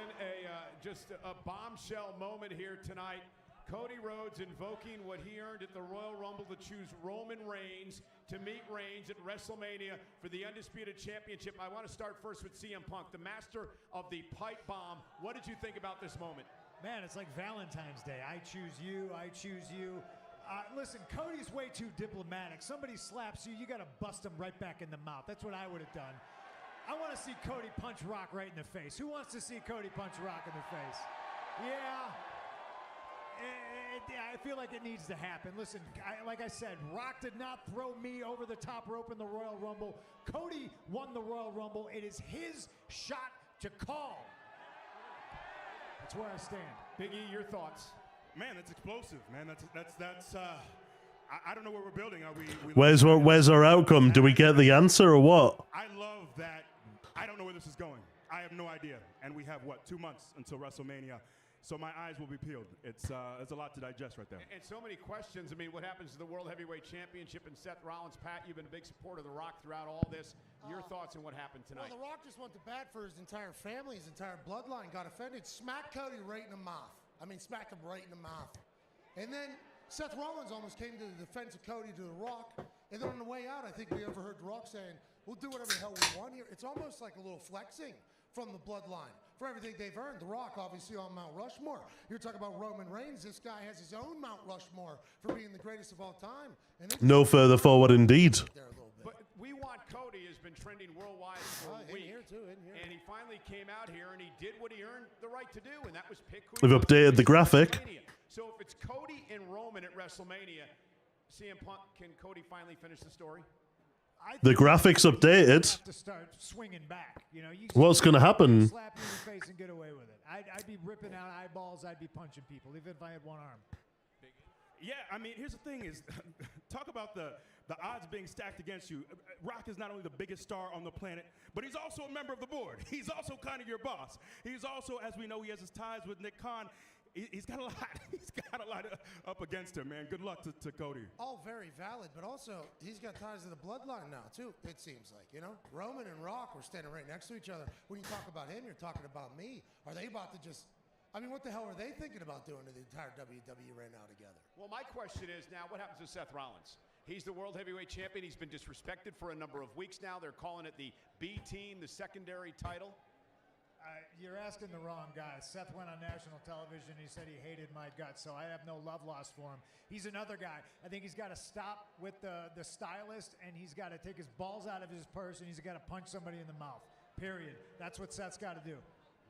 just a bombshell moment here tonight. Cody Rhodes invoking what he earned at the Royal Rumble to choose Roman Reigns to meet Reigns at WrestleMania for the Undisputed Championship. I want to start first with CM Punk, the master of the pipe bomb. What did you think about this moment? Man, it's like Valentine's Day. I choose you, I choose you. Listen, Cody's way too diplomatic. Somebody slaps you, you got to bust them right back in the mouth. That's what I would have done. I want to see Cody punch Rock right in the face. Who wants to see Cody punch Rock in the face? Yeah. I feel like it needs to happen. Listen, like I said, Rock did not throw me over the top rope in the Royal Rumble. Cody won the Royal Rumble. It is his shot to call. That's where I stand. Big E, your thoughts? Man, that's explosive, man. That's I don't know what we're building. Are we Where's our outcome? Do we get the answer or what? I love that. I don't know where this is going. I have no idea. And we have, what, 2 months until WrestleMania. So my eyes will be peeled. It's a lot to digest right there. And so many questions. I mean, what happens to the World Heavyweight Championship and Seth Rollins? Pat, you've been a big supporter of The Rock throughout all this. Your thoughts on what happened tonight? Well, The Rock just went to bat for his entire family, his entire bloodline, got offended, smacked Cody right in the mouth. I mean, smacked him right in the mouth. And then Seth Rollins almost came to the defense of Cody to The Rock. And then on the way out, I think we overheard The Rock saying, we'll do whatever the hell we want here. It's almost like a little flexing from the bloodline for everything they've earned. The Rock, obviously, on Mount Rushmore. You're talking about Roman Reigns. This guy has his own Mount Rushmore for being the greatest of all time. And No further forward indeed. But We Want Cody has been trending worldwide for a week. Here too, in here. And he finally came out here and he did what he earned the right to do, and that was pick who We've he wants updated to the face at graphic. WrestleMania. So if it's Cody and Roman at WrestleMania, CM Punk, can Cody finally finish the story? The graphics updated. Have to start swinging back. You know, you What's going to happen? slap you in the face and get away with it. I'd be ripping out eyeballs. I'd be punching people, even if I had one arm. Yeah, I mean, here's the thing is, talk about the odds being stacked against you. Rock is not only the biggest star on the planet, but he's also a member of the board. He's also kind of your boss. He's also, as we know, he has his ties with Nick Khan. He's got a lot. He's got a lot up against him, man. Good luck to Cody. All very valid, but also he's got ties to the bloodline now too. It seems like, you know, Roman and Rock were standing right next to each other. When you talk about him, you're talking about me. Are they about to just? I mean, what the hell are they thinking about doing to the entire WWE right now together? Well, my question is now, what happens to Seth Rollins? He's the World Heavyweight Champion. He's been disrespected for a number of weeks now. They're calling it the B team, the secondary title. You're asking the wrong guy. Seth went on national television. He said he hated my guts, so I have no love lost for him. He's another guy. I think he's got to stop with the stylist, and he's got to take his balls out of his purse, and he's got to punch somebody in the mouth. Period. That's what Seth's got to do.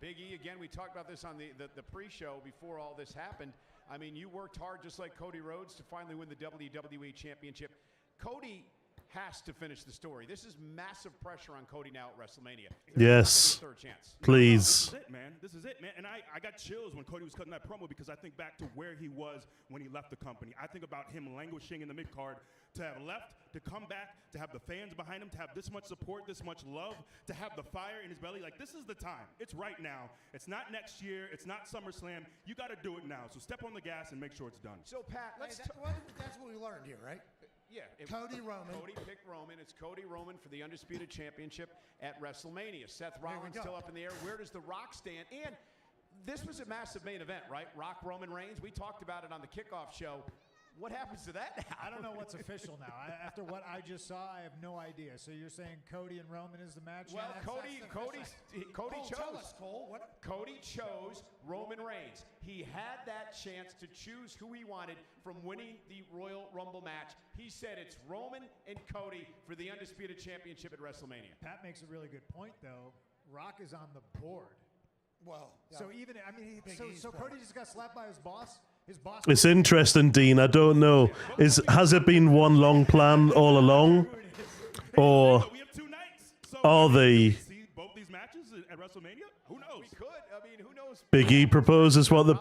Big E, again, we talked about this on the pre-show before all this happened. I mean, you worked hard just like Cody Rhodes to finally win the WWE Championship. Cody has to finish the story. This is massive pressure on Cody now at WrestleMania. Yes. Third chance. Please. This is it, man. This is it, man. And I got chills when Cody was cutting that promo because I think back to where he was when he left the company. I think about him languishing in the mid-card, to have left, to come back, to have the fans behind him, to have this much support, this much love, to have the fire in his belly. Like, this is the time. It's right now. It's not next year. It's not SummerSlam. You got to do it now. So step on the gas and make sure it's done. So, Pat, That's what we learned here, right? yeah. Cody Roman. Cody picked Roman. It's Cody Roman for the Undisputed Championship at WrestleMania. Seth Rollins go. still up in the air. Where does The Rock stand? And this was a massive main event, right? Rock, Roman Reigns. We talked about it on the kickoff show. What happens to that now? I don't know what's official now. After what I just saw, I have no idea. So you're saying Cody and Roman is the match? Well, now? Cody Tell chose. us, Cole. What? Cody chose Roman Reigns. He had that chance to choose who he wanted from winning the Royal Rumble match. He said it's Roman and Cody for the Undisputed Championship at WrestleMania. Pat makes a really good point, though. Rock is on the board. Well, So even, I mean, so Cody just got slapped by his boss? His boss. It's interesting, Dean. I don't know. Has it been one long plan all along? Or We have 2 nights. So are they? see both these matches at WrestleMania? Who knows? We could. I mean, who knows? Big E proposes what the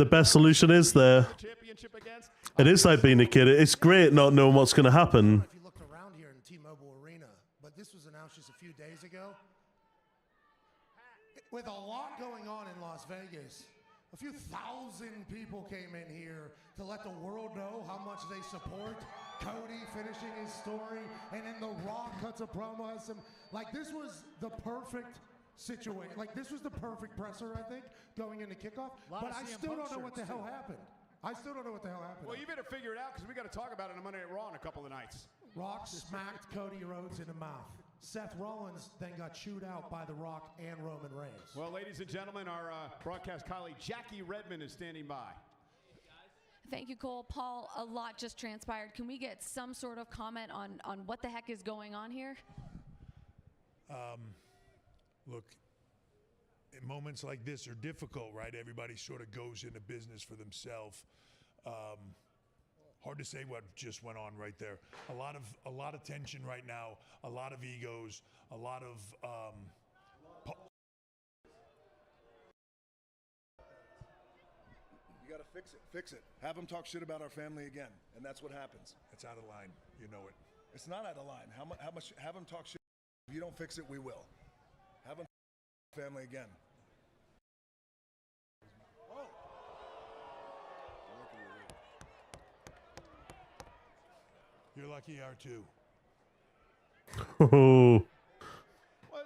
best solution is there. Championship against. It is like being a kid. It's great not knowing what's going to happen. if you looked around here in T-Mobile Arena, but this was announced just a few days ago. With a lot going on in Las Vegas, a few thousand people came in here to let the world know how much they support Cody finishing his story, and then The Rock cuts a promo as some. Like, this was the perfect situation. Like, this was the perfect presser, I think, going into kickoff. Lot But of I CM still Punk don't know what the shirts, hell too. happened. I still don't know what the hell happened. Well, you better figure it out because we got to talk about it on Monday Night Raw in a couple of nights. Rock smacked Cody Rhodes in the mouth. Seth Rollins then got chewed out by The Rock and Roman Reigns. Well, ladies and gentlemen, our broadcast colleague Jackie Redmond is standing by. Thank you, Cole. Paul, a lot just transpired. Can we get some sort of comment on what the heck is going on here? Look, moments like this are difficult, right? Everybody sort of goes into business for themselves. Hard to say what just went on right there. A lot of tension right now, a lot of egos, a lot of you got to fix it. Fix it. Have them talk shit about our family again, and that's what happens. It's out of line. You know it. It's not out of line. How much? Have them talk shit. If you don't fix it, we will. Have them family again. You're lucky R2. Oh. Well,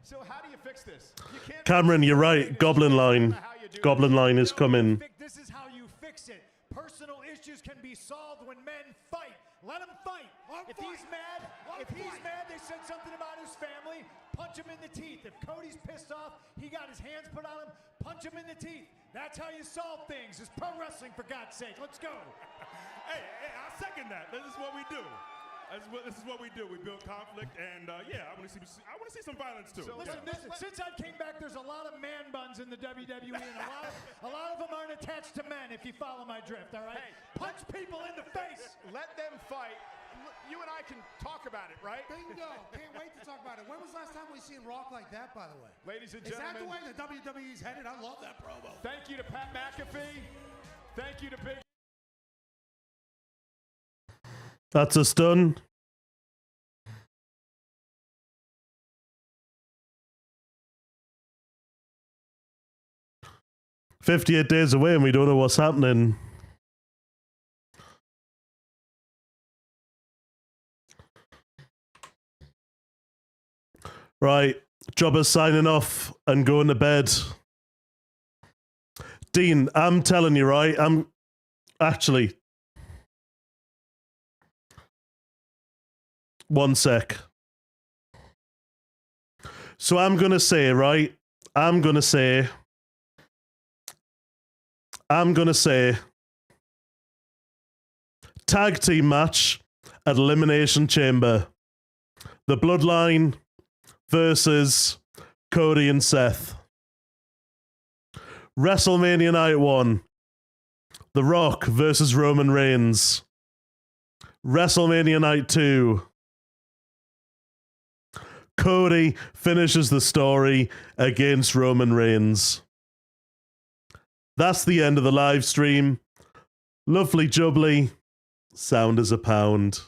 so how do you fix this? You can't Cameron, you're right. Goblin line. Goblin line is coming. This is how you fix it. Personal issues can be solved when men fight. Let him fight. If he's mad, they said something about his family, punch him in the teeth. If Cody's pissed off, he got his hands put on him, punch him in the teeth. That's how you solve things. It's pro wrestling, for God's sake. Let's go. Hey, I second that. This is what we do. This is what we do. We build conflict, and yeah, I want to see some violence too. So listen, since I came back, there's a lot of man buns in the WWE, and a lot of them aren't attached to men. If you follow my drift, all right? Hey, punch people in the face. Let them fight. You and I can talk about it, right? Bingo. Can't wait to talk about it. When was the last time we seen Rock like that, by the way? Ladies and Is that the gentlemen, way the WWE's headed? I love that promo. thank you to Pat McAfee. Thank you to Big. That's us done. "58 days away and we don't know what's happening." Right, Jobber's signing off and going to bed. Dean, I'm telling you, right, I'm actually... One sec. So I'm going to say, right, I'm going to say tag team match at Elimination Chamber. The Bloodline versus Cody and Seth. WrestleMania Night 1. The Rock versus Roman Reigns. WrestleMania Night 2. Cody finishes the story against Roman Reigns. That's the end of the live stream. Lovely jubbly. Sound as a pound.